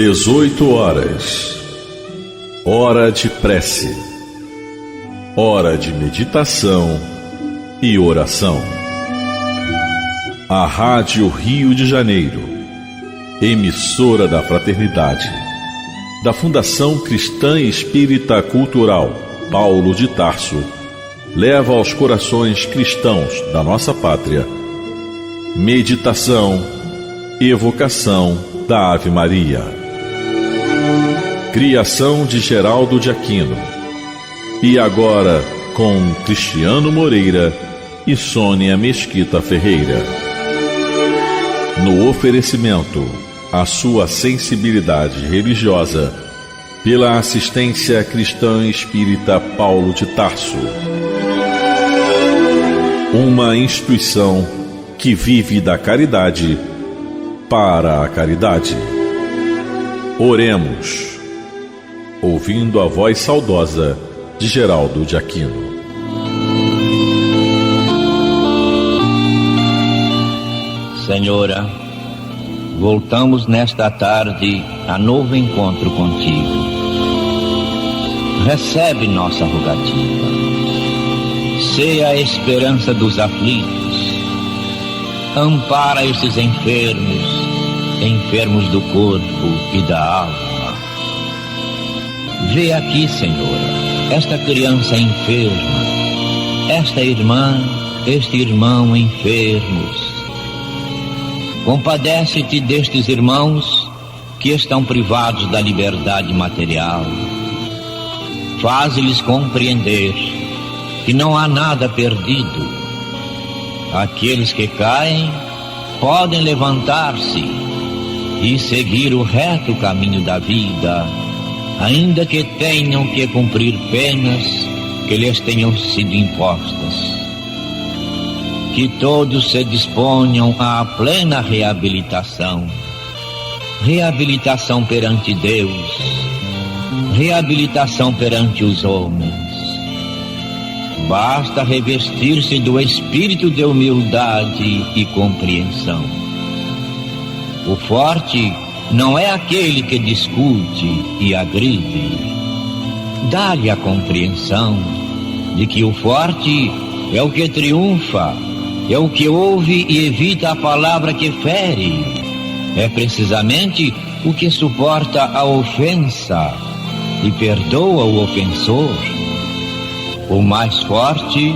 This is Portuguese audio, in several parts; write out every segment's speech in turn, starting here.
18h, hora de prece, hora de meditação e oração. A Rádio Rio de Janeiro, emissora da Fraternidade, da Fundação Cristã Espírita Cultural Paulo de Tarso, leva aos corações cristãos da nossa pátria meditação e evocação da Ave Maria. Criação de Geraldo de Aquino. E agora com Cristiano Moreira e Sônia Mesquita Ferreira. No oferecimento, a sua sensibilidade religiosa, pela assistência cristã espírita Paulo de Tarso. Uma instituição que vive da caridade para a caridade. Oremos, ouvindo a voz saudosa de Geraldo de Aquino. Senhora, voltamos nesta tarde a novo encontro contigo. Recebe nossa rogativa. Seja a esperança dos aflitos. Ampara esses enfermos do corpo e da alma. Vê aqui, Senhora, esta criança enferma, esta irmã, este irmão enfermos. Compadece-te destes irmãos que estão privados da liberdade material. Faz-lhes compreender que não há nada perdido. Aqueles que caem podem levantar-se e seguir o reto caminho da vida, ainda que tenham que cumprir penas que lhes tenham sido impostas. Que todos se disponham à plena reabilitação. Reabilitação perante Deus, reabilitação perante os homens. Basta revestir-se do espírito de humildade e compreensão. O forte não é aquele que discute e agride. Dá-lhe a compreensão de que o forte é o que triunfa, é o que ouve e evita a palavra que fere. É precisamente o que suporta a ofensa e perdoa o ofensor. O mais forte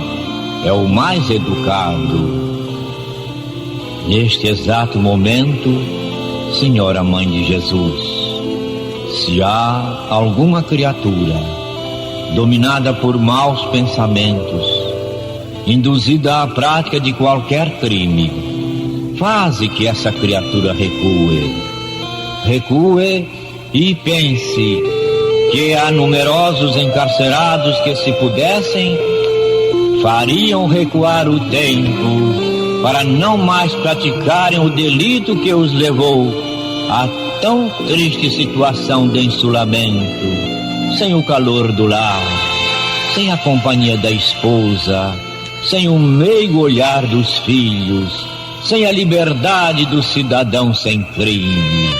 é o mais educado. Neste exato momento, Senhora Mãe de Jesus, se há alguma criatura dominada por maus pensamentos, induzida à prática de qualquer crime, faze que essa criatura recue. Recue e pense que há numerosos encarcerados que, se pudessem, fariam recuar o tempo para não mais praticarem o delito que os levou a tão triste situação de insulamento, sem o calor do lar, sem a companhia da esposa, sem o meigo olhar dos filhos, sem a liberdade do cidadão sem crime.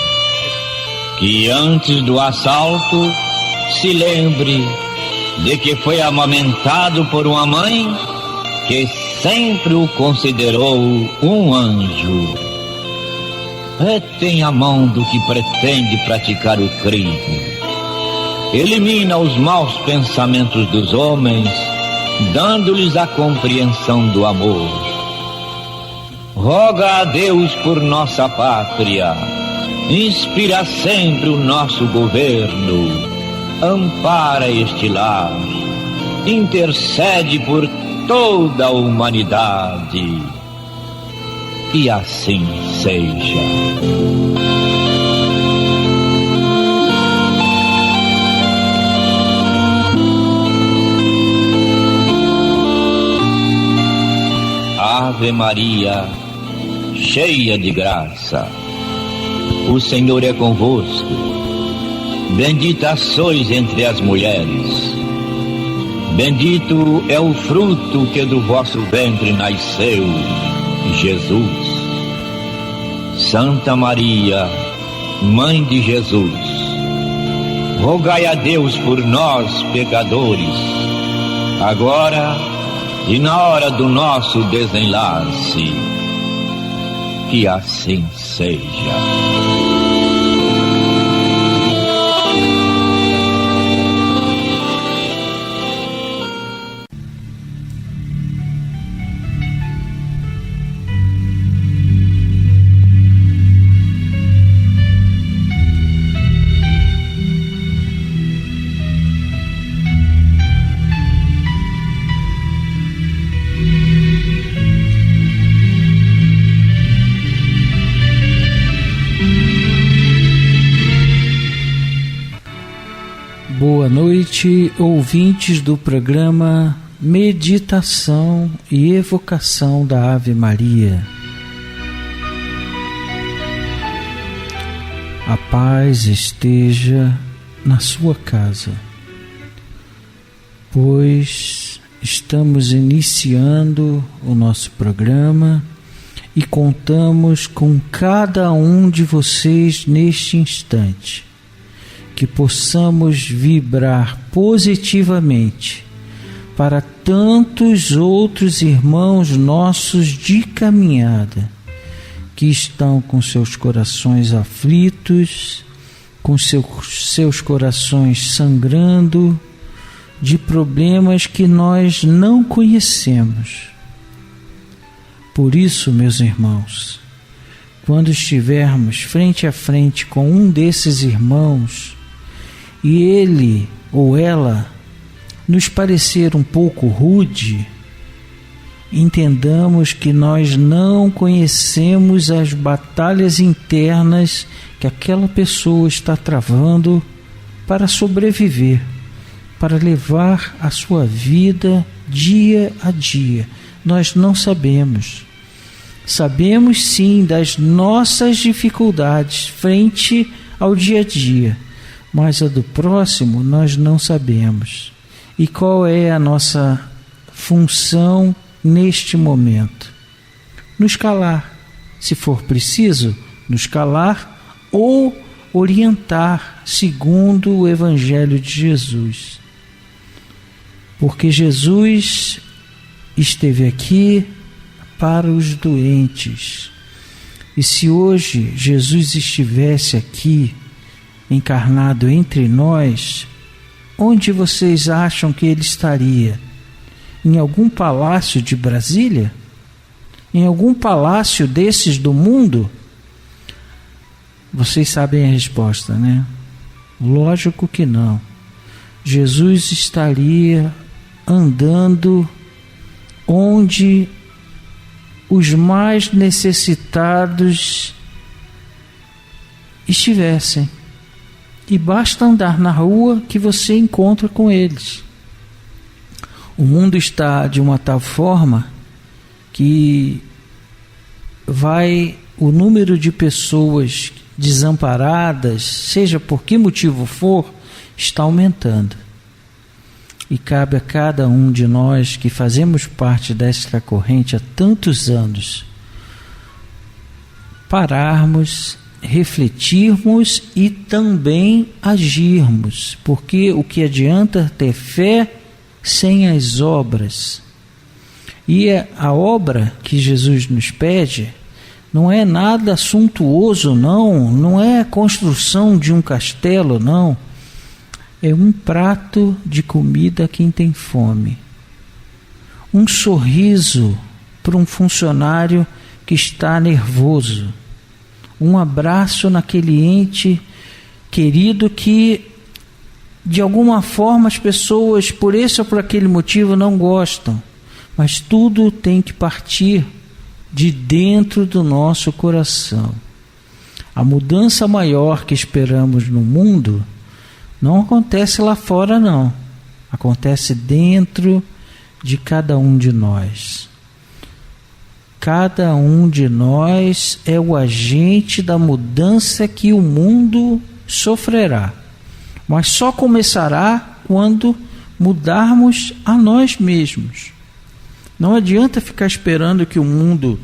Que antes do assalto se lembre de que foi amamentado por uma mãe que sempre o considerou um anjo. Retém a mão do que pretende praticar o crime. Elimina os maus pensamentos dos homens, dando-lhes a compreensão do amor. Roga a Deus por nossa pátria, inspira sempre o nosso governo, ampara este lar, intercede por toda a humanidade. E assim seja. Ave Maria, cheia de graça, o Senhor é convosco. Bendita sois entre as mulheres, bendito é o fruto que do vosso ventre nasceu, Jesus. Santa Maria, Mãe de Jesus, rogai a Deus por nós, pecadores, agora e na hora do nosso desenlace. Que assim seja. Boa noite, ouvintes do programa Meditação e Evocação da Ave Maria. A paz esteja na sua casa, pois estamos iniciando o nosso programa e contamos com cada um de vocês neste instante. Que possamos vibrar positivamente para tantos outros irmãos nossos de caminhada, que estão com seus corações aflitos, com seus corações sangrando, de problemas que nós não conhecemos. Por isso, meus irmãos, quando estivermos frente a frente com um desses irmãos, e ele ou ela nos parecer um pouco rude, entendamos que nós não conhecemos as batalhas internas que aquela pessoa está travando para sobreviver, para levar a sua vida dia a dia. Nós não sabemos. Sabemos sim das nossas dificuldades frente ao dia a dia, mas a do próximo nós não sabemos. E qual é a nossa função neste momento? Nos calar, se for preciso, nos calar ou orientar segundo o Evangelho de Jesus. Porque Jesus esteve aqui para os doentes. E se hoje Jesus estivesse aqui, encarnado entre nós, onde vocês acham que ele estaria? Em algum palácio de Brasília? Em algum palácio desses do mundo? Vocês sabem a resposta, né? Lógico que não. Jesus estaria andando onde os mais necessitados estivessem. E basta andar na rua que você encontra com eles. O mundo está de uma tal forma que o número de pessoas desamparadas, seja por que motivo for, está aumentando. E cabe a cada um de nós que fazemos parte desta corrente há tantos anos pararmos, refletirmos e também agirmos, porque o que adianta ter fé sem as obras? E a obra que Jesus nos pede não é nada suntuoso, não é a construção de um castelo, não. É um prato de comida a quem tem fome, um sorriso para um funcionário que está nervoso, um abraço naquele ente querido que de alguma forma as pessoas por esse ou por aquele motivo não gostam, mas tudo tem que partir de dentro do nosso coração. A mudança maior que esperamos no mundo não acontece lá fora, não. Acontece dentro de cada um de nós. Cada um de nós é o agente da mudança que o mundo sofrerá. Mas só começará quando mudarmos a nós mesmos. Não adianta ficar esperando que o mundo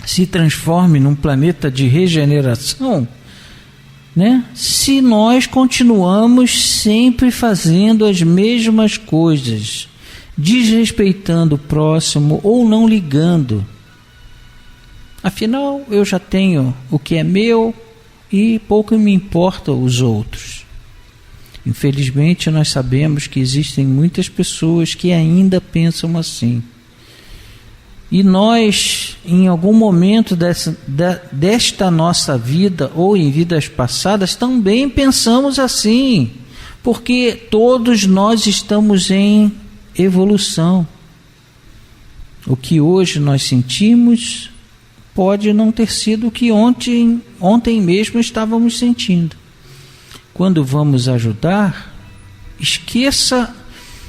se transforme num planeta de regeneração né? Se nós continuamos sempre fazendo as mesmas coisas, desrespeitando o próximo ou não ligando. Afinal, eu já tenho o que é meu e pouco me importa os outros. Infelizmente, nós sabemos que existem muitas pessoas que ainda pensam assim. E nós, em algum momento desta nossa vida ou em vidas passadas, também pensamos assim, porque todos nós estamos em evolução. O que hoje nós sentimos pode não ter sido o que ontem mesmo estávamos sentindo. Quando vamos ajudar, esqueça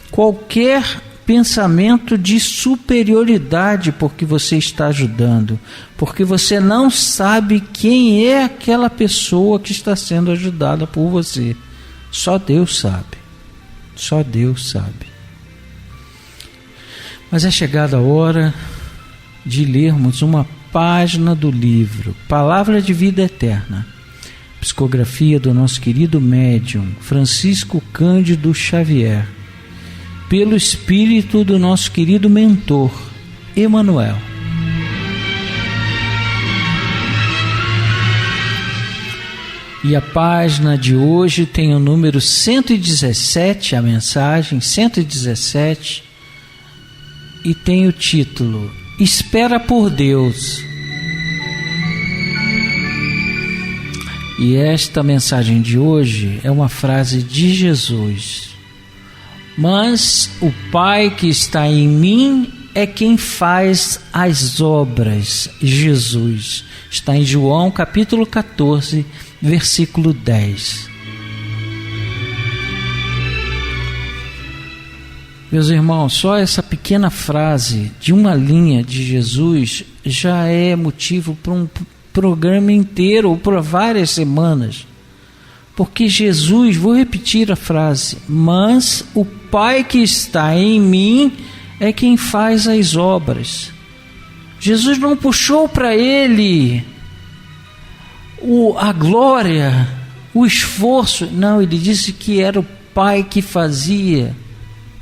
qualquer pensamento de superioridade porque você está ajudando, porque você não sabe quem é aquela pessoa que está sendo ajudada por você. Só Deus sabe. Só Deus sabe. Mas é chegada a hora de lermos uma página do livro Palavra de Vida Eterna, psicografia do nosso querido médium Francisco Cândido Xavier, pelo espírito do nosso querido mentor Emmanuel. E a página de hoje tem o número 117, a mensagem 117, e tem o título Espera por Deus. E esta mensagem de hoje é uma frase de Jesus: mas o Pai que está em mim é quem faz as obras. Jesus. Está em João capítulo 14, versículo 10. Meus irmãos, só essa pequena frase de uma linha de Jesus já é motivo para um programa inteiro ou para várias semanas. Porque Jesus, vou repetir a frase, mas o Pai que está em mim é quem faz as obras. Jesus não puxou para ele a glória, o esforço. Não, ele disse que era o Pai que fazia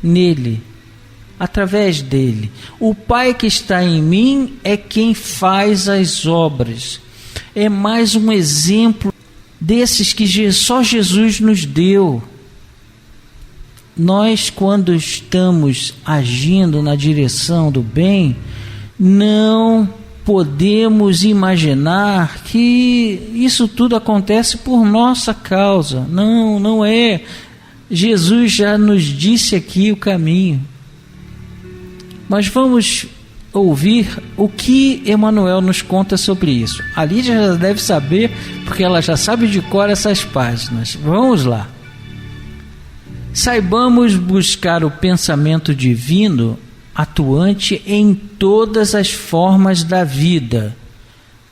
nele, através dele. O Pai que está em mim é quem faz as obras. É mais um exemplo desses que só Jesus nos deu. Nós, quando estamos agindo na direção do bem, não podemos imaginar que isso tudo acontece por nossa causa. Não, não é. Jesus já nos disse aqui o caminho. Mas vamos ouvir o que Emmanuel nos conta sobre isso. A Lídia já deve saber, porque ela já sabe de cor essas páginas. Vamos lá. Saibamos buscar o pensamento divino atuante em todas as formas da vida,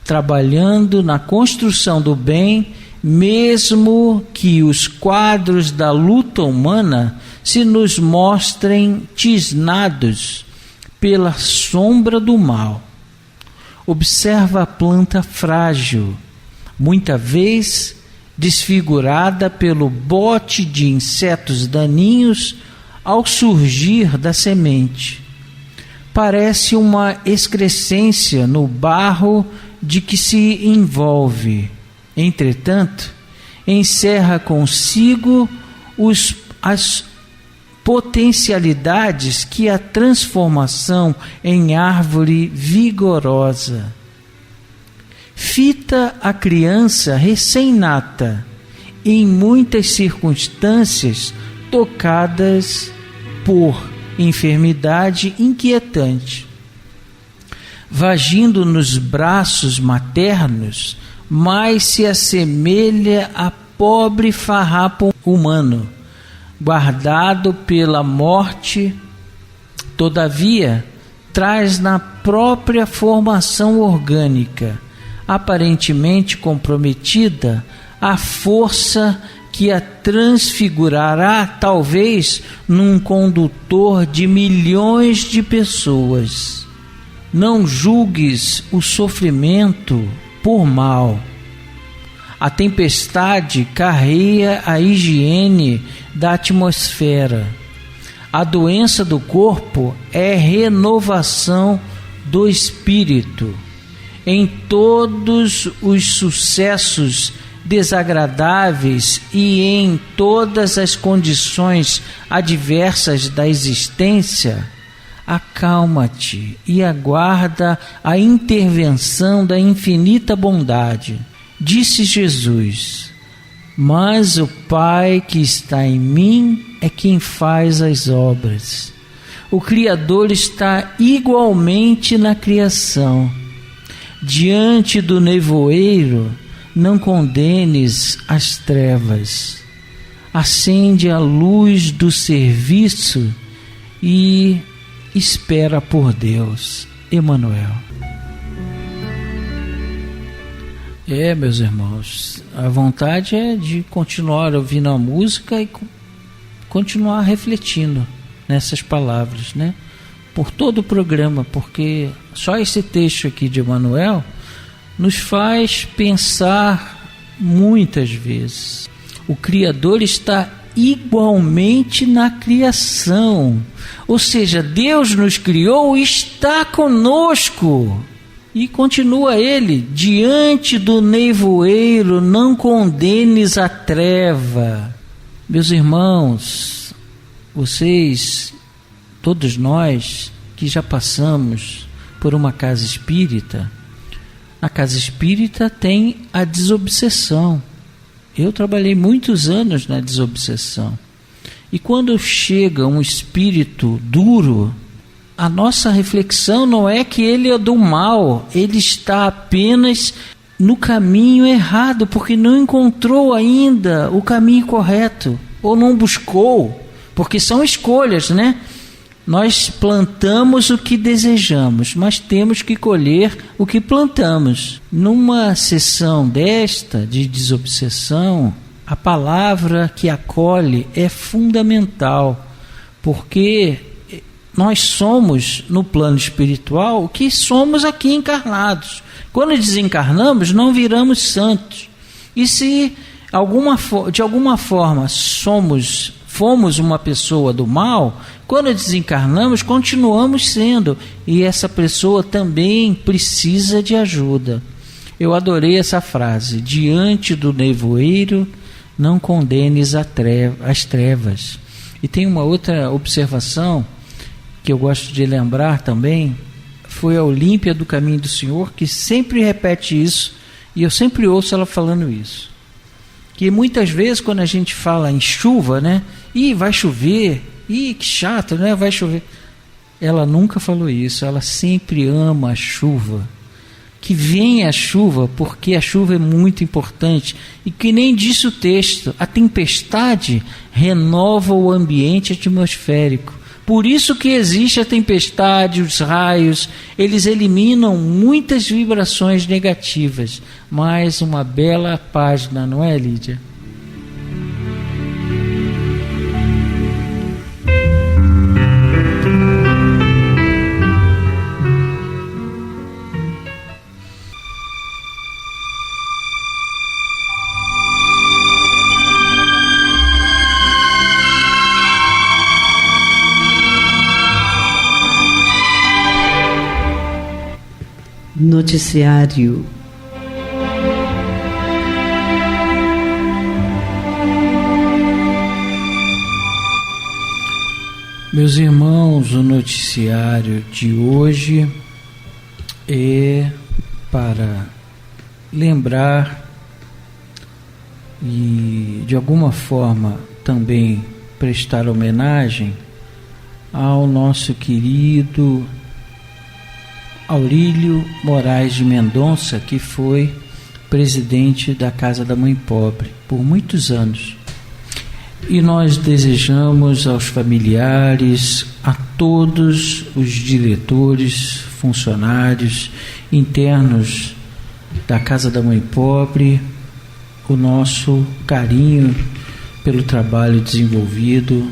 trabalhando na construção do bem, mesmo que os quadros da luta humana se nos mostrem tisnados pela sombra do mal. Observa a planta frágil, muita vez desfigurada pelo bote de insetos daninhos ao surgir da semente. Parece uma excrescência no barro de que se envolve. Entretanto, encerra consigo as potencialidades que a transformação em árvore vigorosa. Fita a criança recém-nata, em muitas circunstâncias tocadas por enfermidade inquietante. Vagindo nos braços maternos, mais se assemelha a pobre farrapo humano, guardado pela morte. Todavia, traz na própria formação orgânica, aparentemente comprometida, a força que a transfigurará talvez num condutor de milhões de pessoas. Não julgues o sofrimento por mal. A tempestade carreia a higiene da atmosfera. A doença do corpo é renovação do espírito. Em todos os sucessos desagradáveis e em todas as condições adversas da existência, acalma-te e aguarda a intervenção da infinita bondade. Disse Jesus: mas o Pai que está em mim é quem faz as obras. O Criador está igualmente na criação. Diante do nevoeiro, não condenes as trevas. Acende a luz do serviço e espera por Deus. Emmanuel. Meus irmãos, a vontade é de continuar ouvindo a música e continuar refletindo nessas palavras, né? Por todo o programa, porque só esse texto aqui de Emmanuel nos faz pensar muitas vezes. O Criador está igualmente na criação, ou seja, Deus nos criou e está conosco. E continua ele: diante do nevoeiro não condenes a treva. Meus irmãos, vocês, todos nós que já passamos por uma casa espírita, na casa espírita tem a desobsessão. Eu trabalhei muitos anos na desobsessão. E quando chega um espírito duro, a nossa reflexão não é que ele é do mal, ele está apenas no caminho errado, porque não encontrou ainda o caminho correto, ou não buscou, porque são escolhas, né? Nós plantamos o que desejamos, mas temos que colher o que plantamos. Numa sessão desta de desobsessão, a palavra que acolhe é fundamental, porque nós somos, no plano espiritual, o que somos aqui encarnados. Quando desencarnamos, não viramos santos. E se de alguma forma fomos uma pessoa do mal, quando desencarnamos, continuamos sendo. E essa pessoa também precisa de ajuda. Eu adorei essa frase: diante do nevoeiro, não condenes as trevas. E tem uma outra observação que eu gosto de lembrar também, foi a Olímpia do Caminho do Senhor, que sempre repete isso, e eu sempre ouço ela falando isso. Que muitas vezes quando a gente fala em chuva, né? Vai chover, que chato, né? Vai chover. Ela nunca falou isso, ela sempre ama a chuva. Que venha a chuva, porque a chuva é muito importante. E que nem disse o texto, a tempestade renova o ambiente atmosférico. Por isso que existe a tempestade, os raios, eles eliminam muitas vibrações negativas. Mais uma bela página, não é, Lídia? Noticiário. Meus irmãos, o noticiário de hoje é para lembrar e de alguma forma também prestar homenagem ao nosso querido Aurílio Moraes de Mendonça, que foi presidente da Casa da Mãe Pobre por muitos anos. E nós desejamos aos familiares, a todos os diretores, funcionários internos da Casa da Mãe Pobre, o nosso carinho pelo trabalho desenvolvido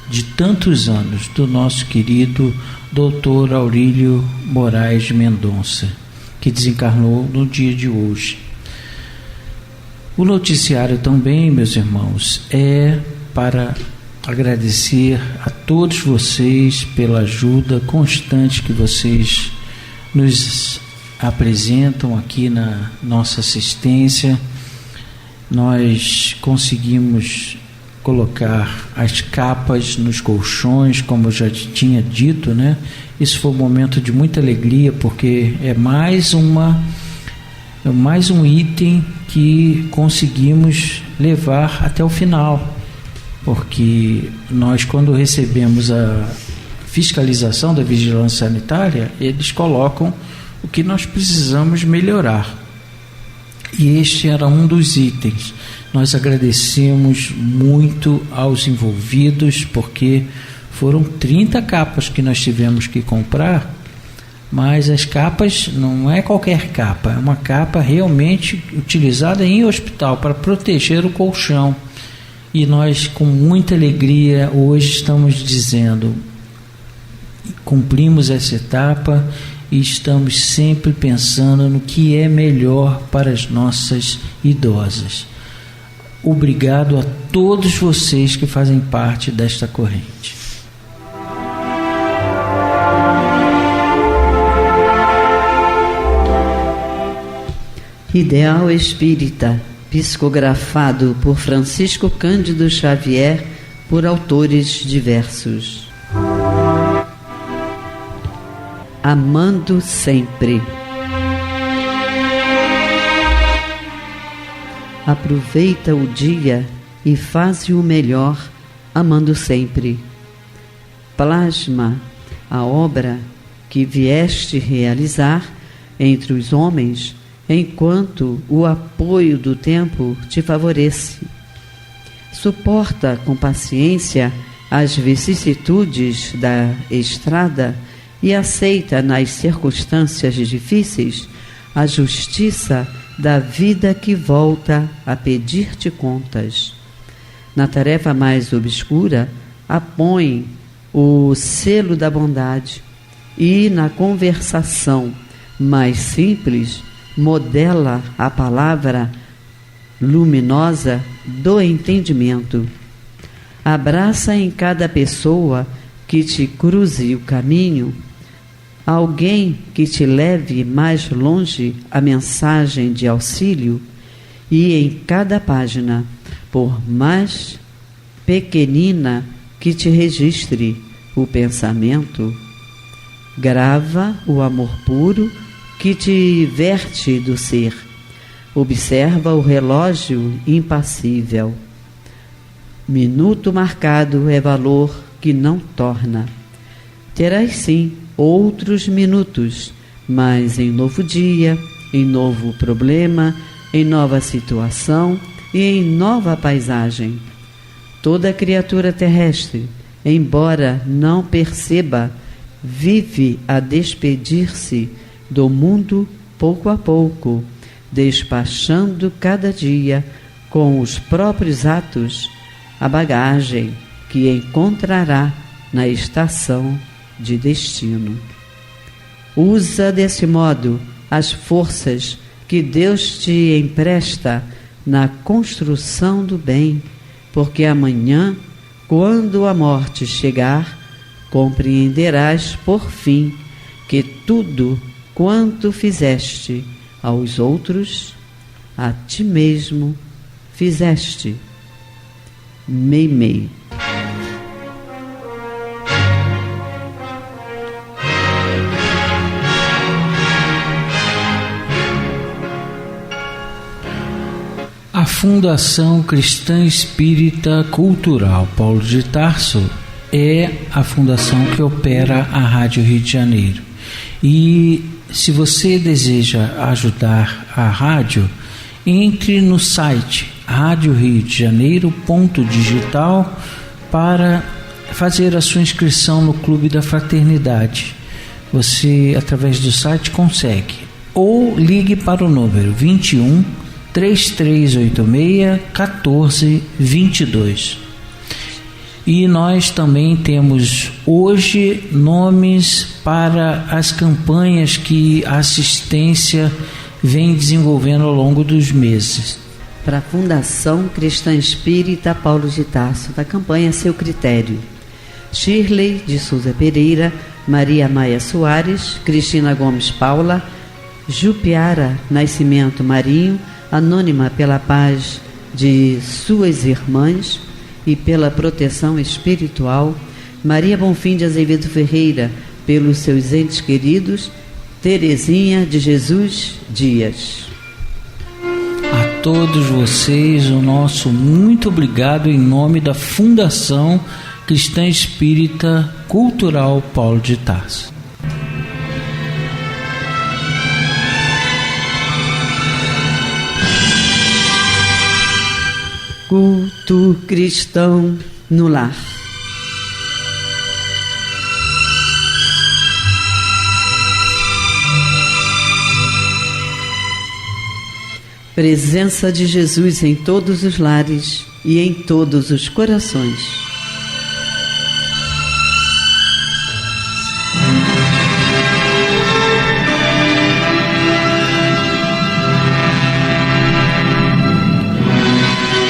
de tantos anos do nosso querido Dr. Aurílio Moraes de Mendonça, que desencarnou no dia de hoje. O noticiário também, meus irmãos, é para agradecer a todos vocês pela ajuda constante que vocês nos apresentam aqui na nossa assistência. Nós conseguimos colocar as capas nos colchões, como eu já tinha dito, né? Isso foi um momento de muita alegria, porque é mais um item que conseguimos levar até o final, porque nós, quando recebemos a fiscalização da vigilância sanitária, eles colocam o que nós precisamos melhorar, e este era um dos itens. Nós agradecemos muito aos envolvidos, porque foram 30 capas que nós tivemos que comprar, mas as capas não é qualquer capa, é uma capa realmente utilizada em hospital para proteger o colchão. E nós, com muita alegria, hoje estamos dizendo, cumprimos essa etapa e estamos sempre pensando no que é melhor para as nossas idosas. Obrigado a todos vocês que fazem parte desta corrente. Ideal Espírita, psicografado por Francisco Cândido Xavier, por autores diversos. Amando sempre. Aproveita o dia e faze o melhor, amando sempre. Plasma a obra que vieste realizar entre os homens, enquanto o apoio do tempo te favorece. Suporta com paciência as vicissitudes da estrada e aceita nas circunstâncias difíceis a justiça da vida que volta a pedir-te contas. Na tarefa mais obscura, apõe o selo da bondade e na conversação mais simples, modela a palavra luminosa do entendimento. Abraça em cada pessoa que te cruze o caminho alguém que te leve mais longe a mensagem de auxílio, e em cada página, por mais pequenina que te registre o pensamento, grava o amor puro que te verte do ser. Observa o relógio impassível. Minuto marcado é valor que não torna. Terás sim outros minutos, mas em novo dia, em novo problema, em nova situação e em nova paisagem. Toda criatura terrestre, embora não perceba, vive a despedir-se do mundo pouco a pouco, despachando cada dia com os próprios atos a bagagem que encontrará na estação de destino. Usa desse modo as forças que Deus te empresta na construção do bem, porque amanhã, quando a morte chegar, compreenderás por fim que tudo quanto fizeste aos outros, a ti mesmo fizeste. Meimei. A Fundação Cristã Espírita Cultural Paulo de Tarso é a fundação que opera a Rádio Rio de Janeiro. E se você deseja ajudar a rádio, entre no site radioriodejaneiro.digital para fazer a sua inscrição no Clube da Fraternidade. Você, através do site, consegue. Ou ligue para o número 21 3386 1422. E nós também temos hoje nomes para as campanhas que a assistência vem desenvolvendo ao longo dos meses. para a Fundação Cristã Espírita Paulo de Tarso, da campanha Seu Critério. Shirley de Souza Pereira, Maria Maia Soares, Cristina Gomes Paula, Jupiara Nascimento Marinho, anônima pela paz de suas irmãs e pela proteção espiritual, Maria Bonfim de Azevedo Ferreira, pelos seus entes queridos, Terezinha de Jesus Dias. A todos vocês, o nosso muito obrigado em nome da Fundação Cristã Espírita Cultural Paulo de Tarso. Culto cristão no lar. Presença de Jesus em todos os lares e em todos os corações.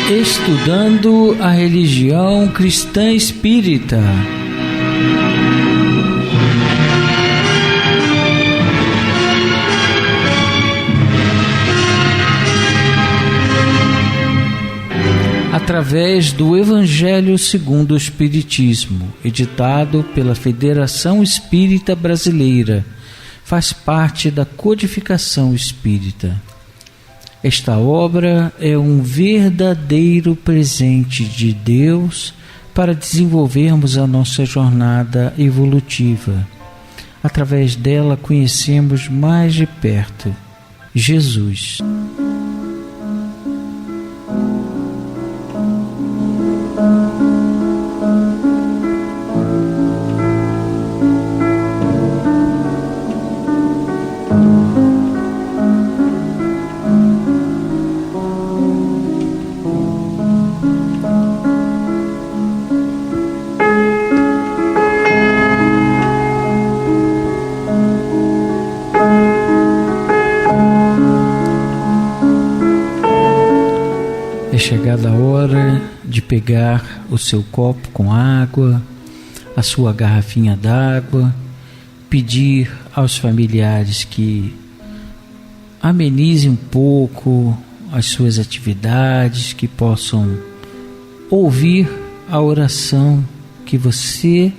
Estudando a religião cristã espírita. Através do Evangelho segundo o Espiritismo, editado pela Federação Espírita Brasileira, faz parte da codificação espírita. Esta obra é um verdadeiro presente de Deus para desenvolvermos a nossa jornada evolutiva. Através dela conhecemos mais de perto Jesus. É chegada a hora de pegar o seu copo com água, a sua garrafinha d'água, pedir aos familiares que amenizem um pouco as suas atividades, que possam ouvir a oração que você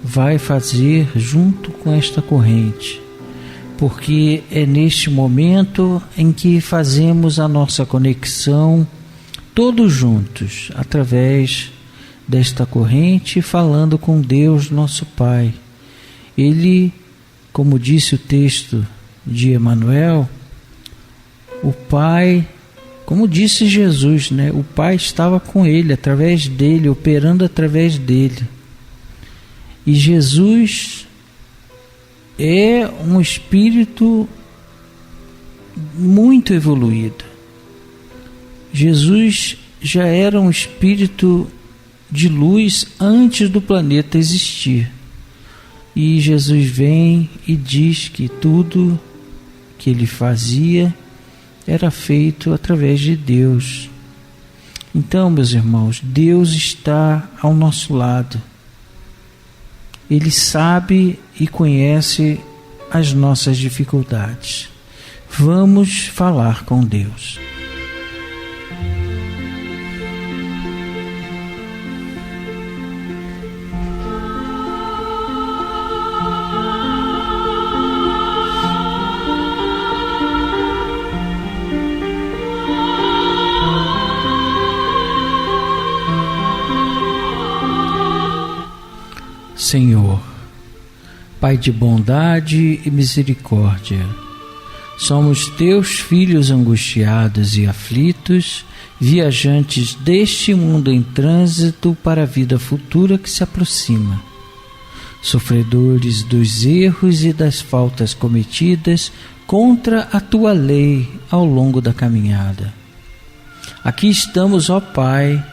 vai fazer junto com esta corrente, porque é neste momento em que fazemos a nossa conexão todos juntos, através desta corrente, falando com Deus, nosso Pai. Ele, como disse o texto de Emmanuel, o Pai, como disse Jesus, né? O Pai estava com ele, através dele, operando através dele. E Jesus é um espírito muito evoluído. Jesus já era um espírito de luz antes do planeta existir. E Jesus vem e diz que tudo que ele fazia era feito através de Deus. Então, meus irmãos, Deus está ao nosso lado. Ele sabe e conhece as nossas dificuldades. Vamos falar com Deus. Senhor, Pai de bondade e misericórdia, somos teus filhos angustiados e aflitos, viajantes deste mundo em trânsito para a vida futura que se aproxima, sofredores dos erros e das faltas cometidas contra a tua lei ao longo da caminhada. Aqui estamos, ó Pai,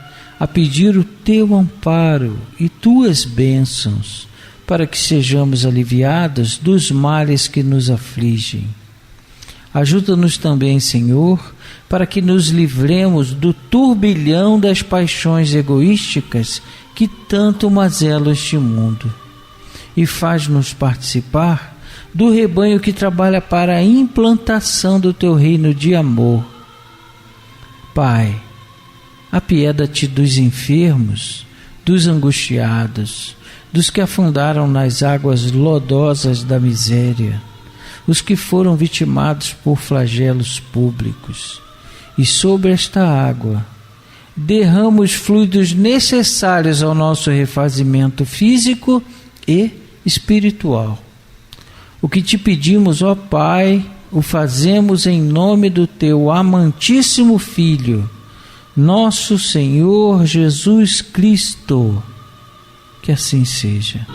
a pedir o teu amparo e tuas bênçãos, para que sejamos aliviados dos males que nos afligem. Ajuda-nos também, Senhor, para que nos livremos do turbilhão das paixões egoísticas que tanto mazelam este mundo, e faz-nos participar do rebanho que trabalha para a implantação do teu reino de amor. Pai, apieda-te dos enfermos, dos angustiados, dos que afundaram nas águas lodosas da miséria, os que foram vitimados por flagelos públicos. E sobre esta água derrama os fluidos necessários ao nosso refazimento físico e espiritual. O que te pedimos, ó Pai, o fazemos em nome do teu amantíssimo Filho, nosso Senhor Jesus Cristo. Que assim seja.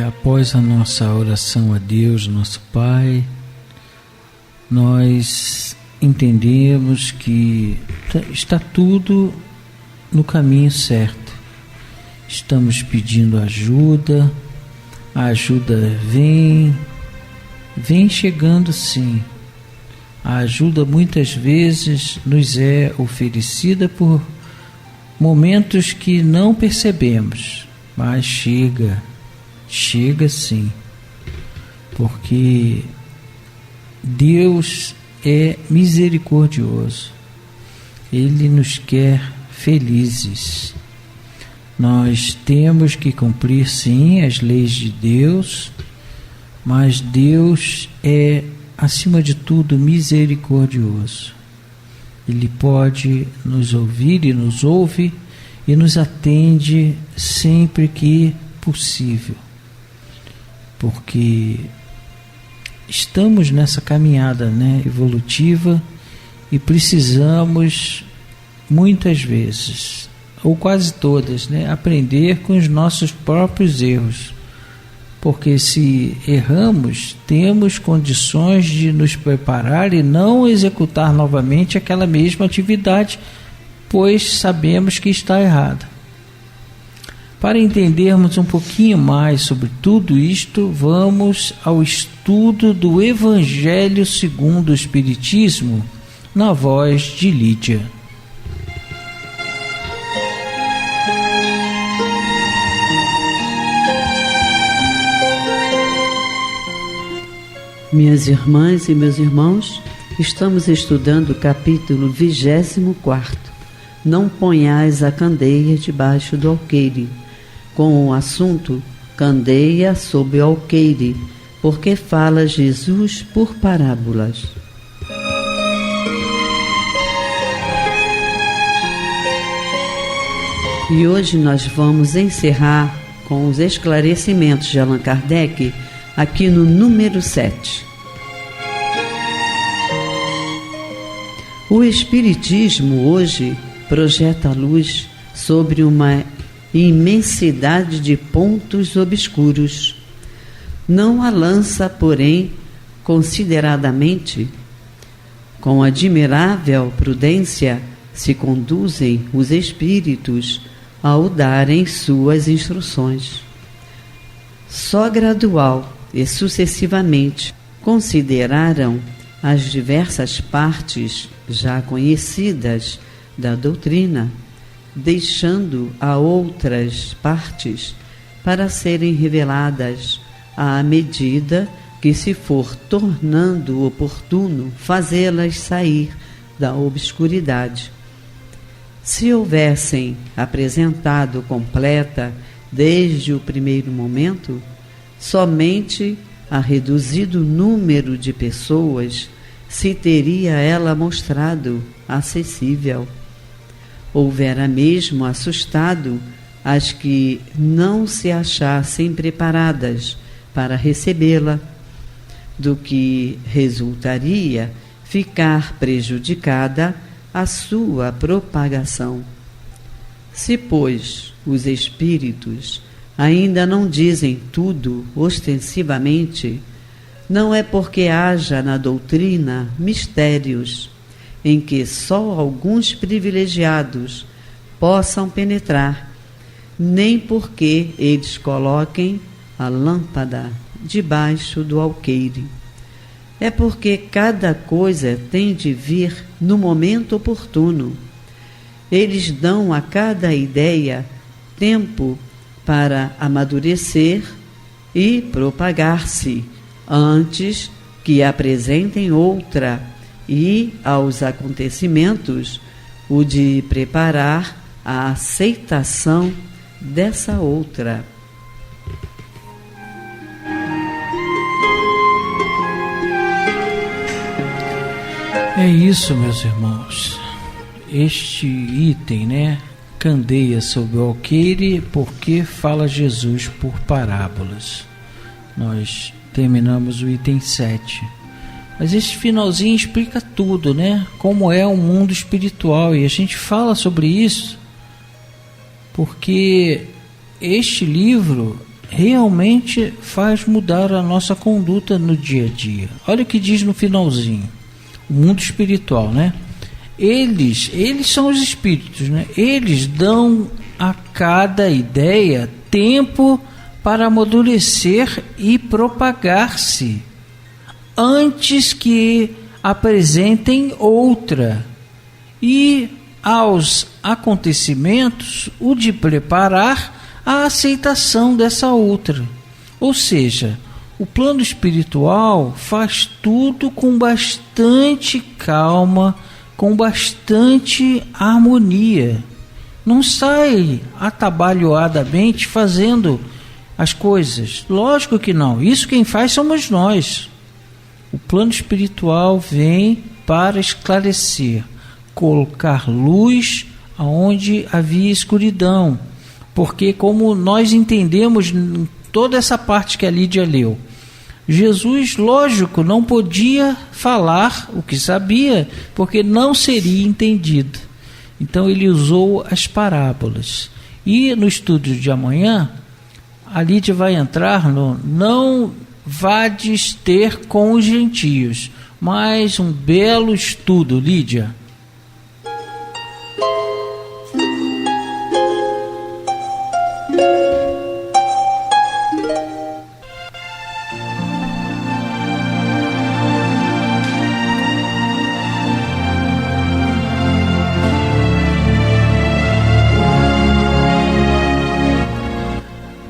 Após a nossa oração a Deus, nosso Pai, nós entendemos que está tudo no caminho certo. Estamos pedindo ajuda, a ajuda vem chegando sim. A ajuda muitas vezes nos é oferecida por momentos que não percebemos, mas chega sim, porque Deus é misericordioso, Ele nos quer felizes. Nós temos que cumprir sim as leis de Deus, mas Deus é, acima de tudo, misericordioso. Ele pode nos ouvir e nos ouve e nos atende sempre que possível, porque estamos nessa caminhada, evolutiva, e precisamos muitas vezes, ou quase todas, aprender com os nossos próprios erros, porque se erramos, temos condições de nos preparar e não executar novamente aquela mesma atividade, pois sabemos que está errada. Para entendermos um pouquinho mais sobre tudo isto, vamos ao estudo do Evangelho segundo o Espiritismo, na voz de Lídia. Minhas irmãs e meus irmãos, estamos estudando o capítulo 24. Não ponhais a candeia debaixo do alqueire, com o assunto candeia sob o alqueire, porque fala Jesus por parábolas. E hoje nós vamos encerrar com os esclarecimentos de Allan Kardec, aqui no número 7. O Espiritismo hoje projeta a luz sobre uma imensidade de pontos obscuros. Não a lança, porém, consideradamente. Com admirável prudência se conduzem os espíritos ao darem suas instruções. Só gradual e sucessivamente consideraram as diversas partes já conhecidas da doutrina, deixando a outras partes para serem reveladas à medida que se for tornando oportuno fazê-las sair da obscuridade. Se houvessem apresentado completa desde o primeiro momento, somente a reduzido número de pessoas se teria ela mostrado acessível. Houvera mesmo assustado as que não se achassem preparadas para recebê-la, do que resultaria ficar prejudicada a sua propagação. Se, pois, os espíritos ainda não dizem tudo ostensivamente, não é porque haja na doutrina mistérios em que só alguns privilegiados possam penetrar, nem porque eles coloquem a lâmpada debaixo do alqueire. É porque cada coisa tem de vir no momento oportuno. Eles dão a cada ideia tempo para amadurecer e propagar-se, antes que apresentem outra, e aos acontecimentos o de preparar a aceitação dessa outra. É isso, meus irmãos. Este item, candeia sobre o alqueire, porque fala Jesus por parábolas. Nós terminamos o item 7. Mas este finalzinho explica tudo, como é o mundo espiritual. E a gente fala sobre isso porque este livro realmente faz mudar a nossa conduta no dia a dia. Olha o que diz no finalzinho. O mundo espiritual, Eles são os espíritos, Eles dão a cada ideia tempo para amadurecer e propagar-se, antes que apresentem outra, e aos acontecimentos o de preparar a aceitação dessa outra. Ou seja, o plano espiritual faz tudo com bastante calma, com bastante harmonia. Não sai atabalhoadamente fazendo as coisas. Lógico que não. Isso quem faz somos nós. O plano espiritual vem para esclarecer, colocar luz aonde havia escuridão. Porque, como nós entendemos toda essa parte que a Lídia leu, Jesus, lógico, não podia falar o que sabia, porque não seria entendido. Então ele usou as parábolas. E no estudo de amanhã, a Lídia vai entrar no não vades ter com os gentios. Mais um belo estudo, Lídia.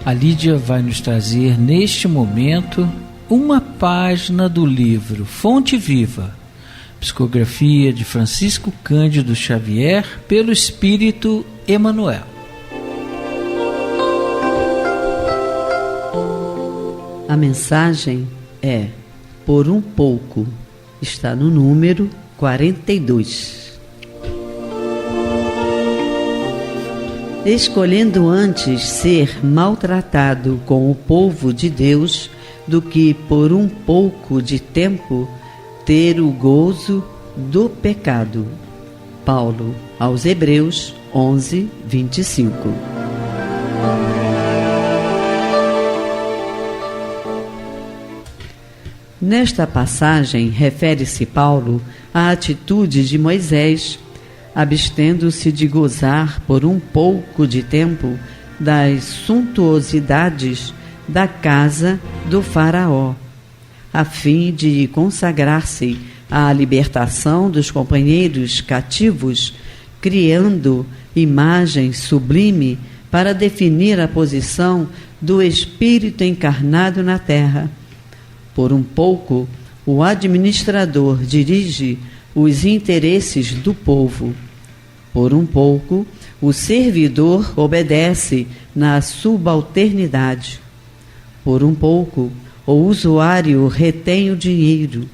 A Lídia vai nos trazer neste momento uma página do livro Fonte Viva, psicografia de Francisco Cândido Xavier pelo Espírito Emmanuel. A mensagem é por um pouco, está no número 42. Escolhendo antes ser maltratado com o povo de Deus do que por um pouco de tempo ter o gozo do pecado. Paulo aos Hebreus 11, 25. Nesta passagem refere-se Paulo à atitude de Moisés, abstendo-se de gozar por um pouco de tempo das suntuosidades da casa do faraó, a fim de consagrar-se à libertação dos companheiros cativos, criando imagem sublime para definir a posição do Espírito encarnado na terra. Por um pouco, o administrador dirige os interesses do povo. Por um pouco, o servidor obedece na subalternidade. Por um pouco, o usuário retém o dinheiro.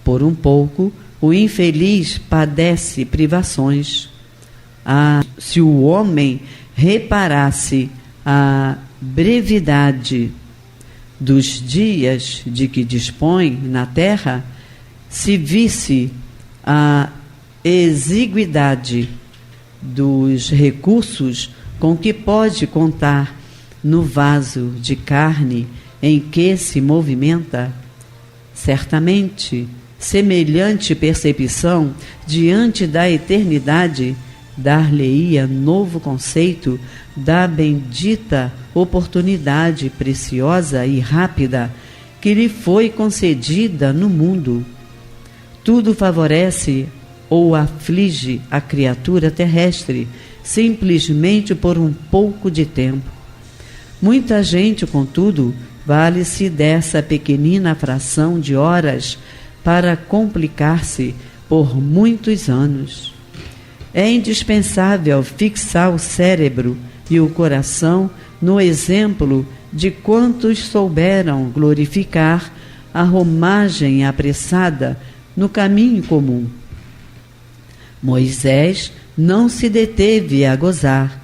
Por um pouco, o infeliz padece privações. Se o homem reparasse a brevidade dos dias de que dispõe na terra, se visse a exiguidade dos recursos com que pode contar no vaso de carne em que se movimenta, certamente semelhante percepção diante da eternidade dar-lhe-ia novo conceito da bendita oportunidade preciosa e rápida que lhe foi concedida no mundo. Tudo favorece ou aflige a criatura terrestre simplesmente por um pouco de tempo. Muita gente, contudo, vale-se dessa pequenina fração de horas para complicar-se por muitos anos. É indispensável fixar o cérebro e o coração no exemplo de quantos souberam glorificar a romagem apressada no caminho comum. Moisés não se deteve a gozar,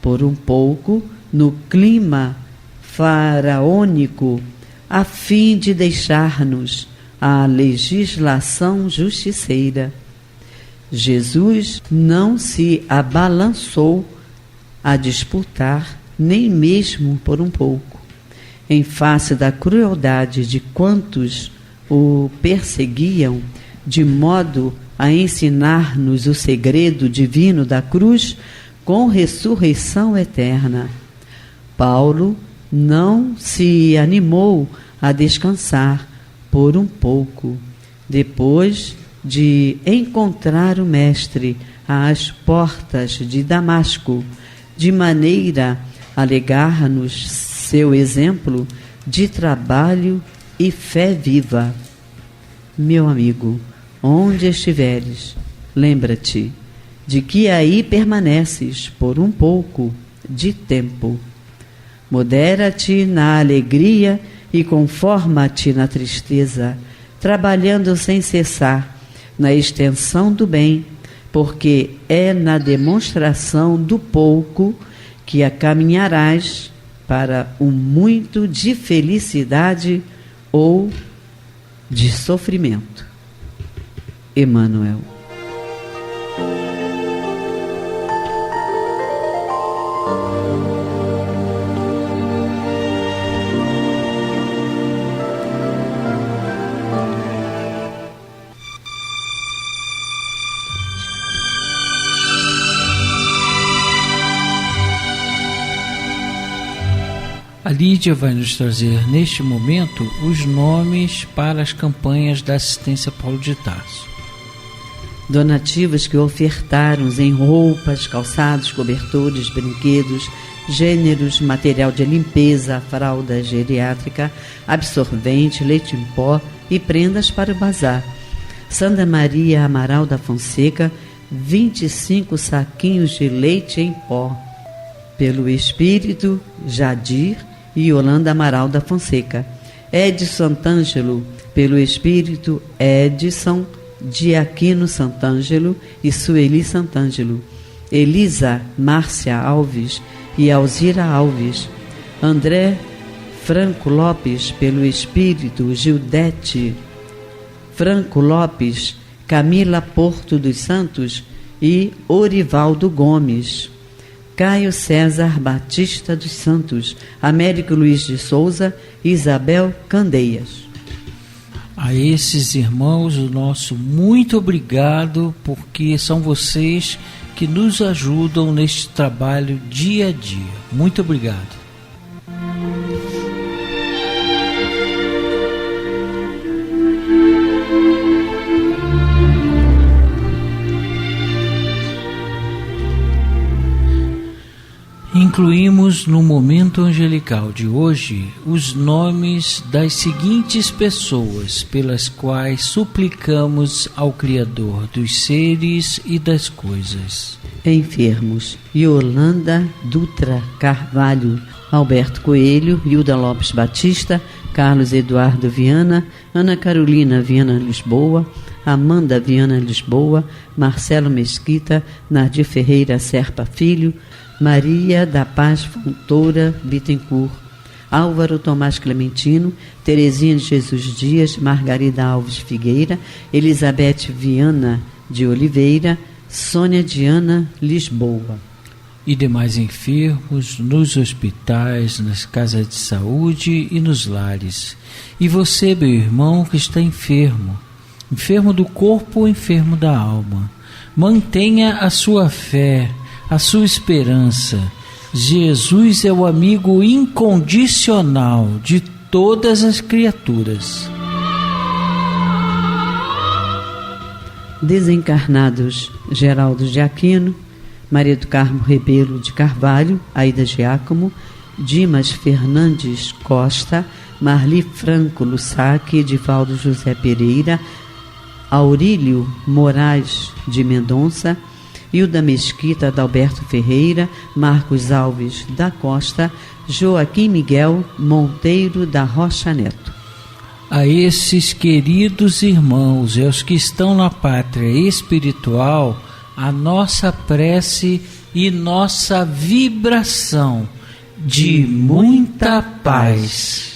por um pouco, no clima faraônico, a fim de deixar-nos a legislação justiceira. Jesus não se abalançou a disputar, nem mesmo por um pouco, em face da crueldade de quantos o perseguiam, de modo a ensinar-nos o segredo divino da cruz com ressurreição eterna. Paulo não se animou a descansar por um pouco, depois de encontrar o Mestre às portas de Damasco, de maneira a legar-nos seu exemplo de trabalho e fé viva. Meu amigo, onde estiveres, lembra-te de que aí permaneces por um pouco de tempo. Modera-te na alegria e conforma-te na tristeza, trabalhando sem cessar na extensão do bem, porque é na demonstração do pouco que caminharás para o muito de felicidade ou de sofrimento. Emmanuel. A Lídia vai nos trazer neste momento os nomes para as campanhas da assistência Paulo de Tarso. Donativos que ofertaram em roupas, calçados, cobertores, brinquedos, gêneros, material de limpeza, fralda geriátrica, absorvente, leite em pó e prendas para o bazar. Sandra Maria Amaral da Fonseca, 25 saquinhos de leite em pó. Pelo Espírito, Jadir e Yolanda Amaral da Fonseca. Edson Santângelo, pelo Espírito, Edson de Aquino Santângelo e Sueli Santângelo. Elisa Márcia Alves e Alzira Alves. André Franco Lopes, pelo Espírito, Gildete Franco Lopes, Camila Porto dos Santos e Orivaldo Gomes. Caio César Batista dos Santos, Américo Luiz de Souza e Isabel Candeias. A esses irmãos, o nosso muito obrigado, porque são vocês que nos ajudam neste trabalho dia a dia. Muito obrigado. Incluímos no Momento Angelical de hoje os nomes das seguintes pessoas pelas quais suplicamos ao Criador dos seres e das coisas. Enfermos: Yolanda Dutra Carvalho, Alberto Coelho, Hilda Lopes Batista, Carlos Eduardo Viana, Ana Carolina Viana Lisboa, Amanda Viana Lisboa, Marcelo Mesquita, Nardir Ferreira Serpa Filho, Maria da Paz Fontoura Bittencourt, Álvaro Tomás Clementino, Terezinha de Jesus Dias, Margarida Alves Figueira, Elizabeth Viana de Oliveira, Sônia Diana Lisboa. E demais enfermos nos hospitais, nas casas de saúde e nos lares. E você, meu irmão, que está enfermo, enfermo do corpo ou enfermo da alma, mantenha a sua fé, a sua esperança. Jesus é o amigo incondicional de todas as criaturas. Desencarnados: Geraldo de Aquino, Maria do Carmo Rebelo de Carvalho, Aida Giacomo, Dimas Fernandes Costa, Marli Franco Lussac, Edivaldo José Pereira, Aurílio Moraes de Mendonça, Hilda Mesquita Adalberto Ferreira, Marcos Alves da Costa, Joaquim Miguel Monteiro da Rocha Neto. A esses queridos irmãos e aos que estão na pátria espiritual, a nossa prece e nossa vibração de muita paz.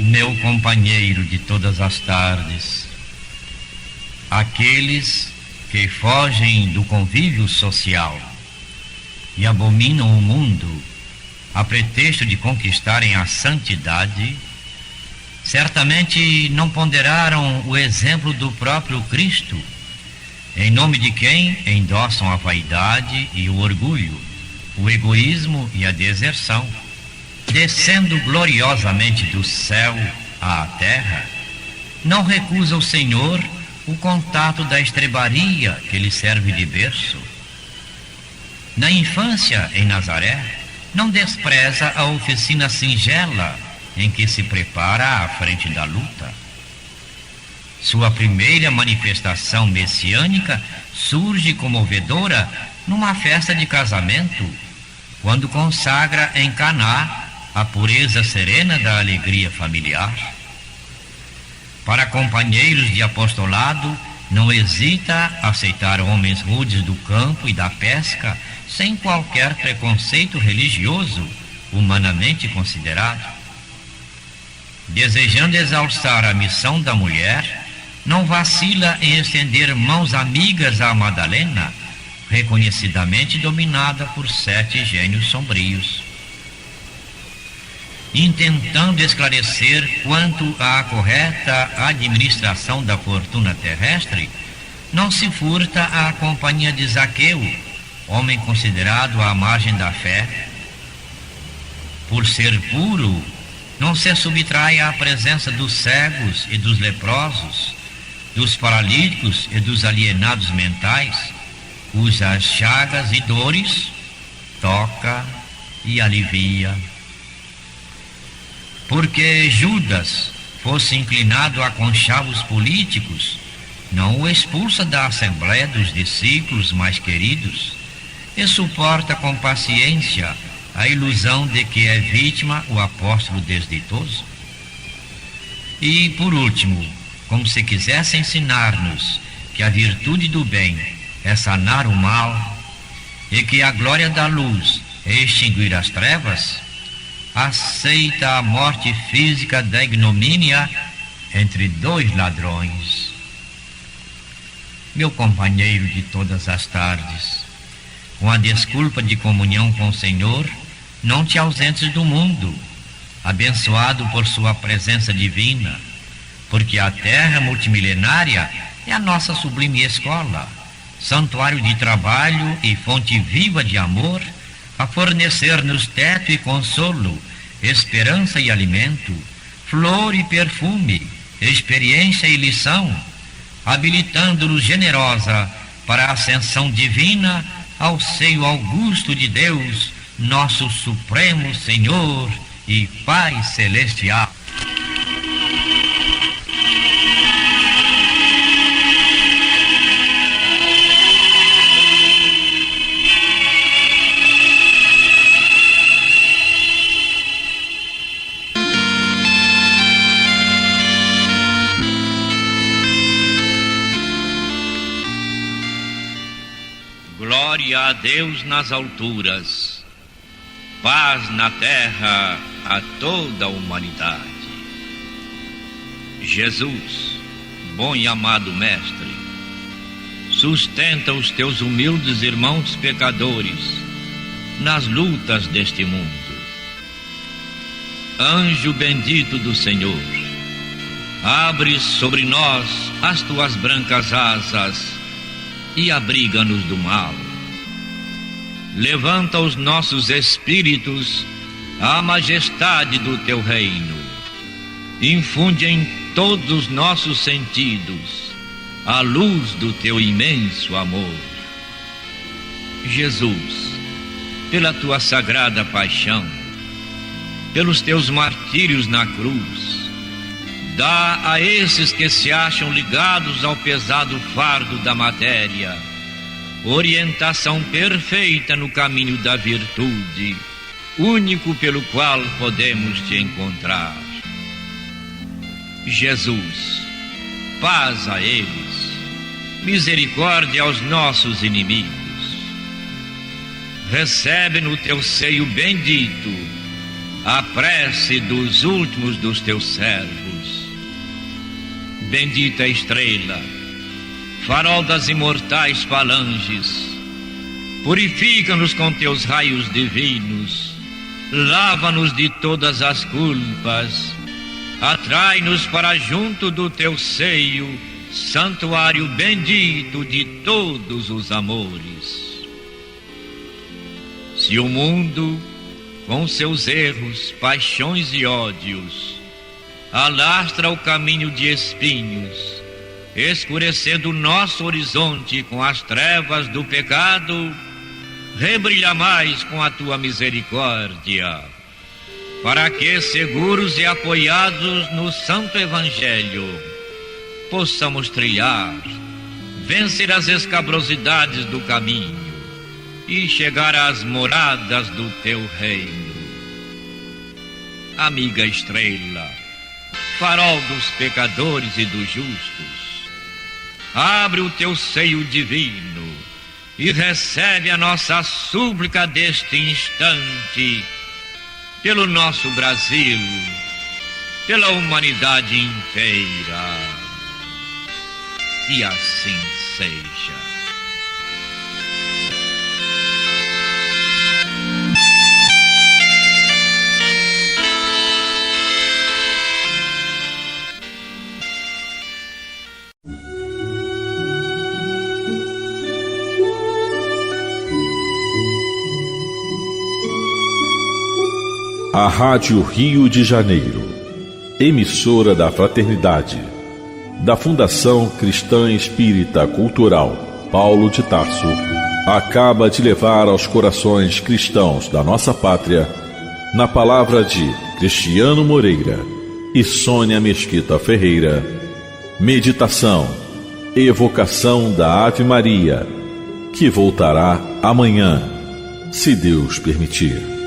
Meu companheiro de todas as tardes, aqueles que fogem do convívio social e abominam o mundo a pretexto de conquistarem a santidade, certamente não ponderaram o exemplo do próprio Cristo, em nome de quem endossam a vaidade e o orgulho, o egoísmo e a deserção, descendo gloriosamente do céu à terra. Não recusa o Senhor o contato da estrebaria que lhe serve de berço. Na infância, em Nazaré, não despreza a oficina singela em que se prepara à frente da luta. Sua primeira manifestação messiânica surge comovedora numa festa de casamento, quando consagra em Caná a pureza serena da alegria familiar. Para companheiros de apostolado, não hesita a aceitar homens rudes do campo e da pesca, sem qualquer preconceito religioso, humanamente considerado. Desejando exalçar a missão da mulher, não vacila em estender mãos amigas à Madalena, reconhecidamente dominada por 7 gênios sombrios. Intentando esclarecer quanto à correta administração da fortuna terrestre, não se furta à companhia de Zaqueu, homem considerado à margem da fé. Por ser puro, não se subtrai à presença dos cegos e dos leprosos, dos paralíticos e dos alienados mentais, cujas chagas e dores toca e alivia. Porque Judas fosse inclinado a conchavos políticos, não o expulsa da assembleia dos discípulos mais queridos e suporta com paciência a ilusão de que é vítima o apóstolo desditoso. E, por último, como se quisesse ensinar-nos que a virtude do bem é sanar o mal e que a glória da luz é extinguir as trevas, aceita a morte física da ignomínia entre 2 ladrões. Meu companheiro de todas as tardes, com a desculpa de comunhão com o Senhor, não te ausentes do mundo, abençoado por sua presença divina, porque a terra multimilenária é a nossa sublime escola, santuário de trabalho e fonte viva de amor, a fornecer-nos teto e consolo, esperança e alimento, flor e perfume, experiência e lição, habilitando-nos generosa para a ascensão divina ao seio augusto de Deus, nosso Supremo Senhor e Pai Celestial. Glória a Deus nas alturas, paz na terra a toda a humanidade. Jesus, bom e amado Mestre, sustenta os teus humildes irmãos pecadores nas lutas deste mundo. Anjo bendito do Senhor, abre sobre nós as tuas brancas asas e abriga-nos do mal. Levanta os nossos espíritos à majestade do teu reino. Infunde em todos os nossos sentidos a luz do teu imenso amor. Jesus, pela tua sagrada paixão, pelos teus martírios na cruz, dá a esses que se acham ligados ao pesado fardo da matéria orientação perfeita no caminho da virtude, único pelo qual podemos te encontrar. Jesus, paz a eles, misericórdia aos nossos inimigos. Recebe no teu seio bendito a prece dos últimos dos teus servos. Bendita estrela, farol das imortais falanges, purifica-nos com teus raios divinos, lava-nos de todas as culpas, atrai-nos para junto do teu seio, santuário bendito de todos os amores. Se o mundo, com seus erros, paixões e ódios, alastra o caminho de espinhos, escurecendo o nosso horizonte com as trevas do pecado, rebrilha mais com a tua misericórdia, para que, seguros e apoiados no Santo Evangelho, possamos trilhar, vencer as escabrosidades do caminho e chegar às moradas do teu reino. Amiga estrela, farol dos pecadores e dos justos, abre o teu seio divino e recebe a nossa súplica deste instante pelo nosso Brasil, pela humanidade inteira. E assim seja. A Rádio Rio de Janeiro, emissora da Fraternidade, da Fundação Cristã Espírita Cultural Paulo de Tarso, acaba de levar aos corações cristãos da nossa pátria, na palavra de Cristiano Moreira e Sônia Mesquita Ferreira, meditação, evocação da Ave Maria, que voltará amanhã, se Deus permitir.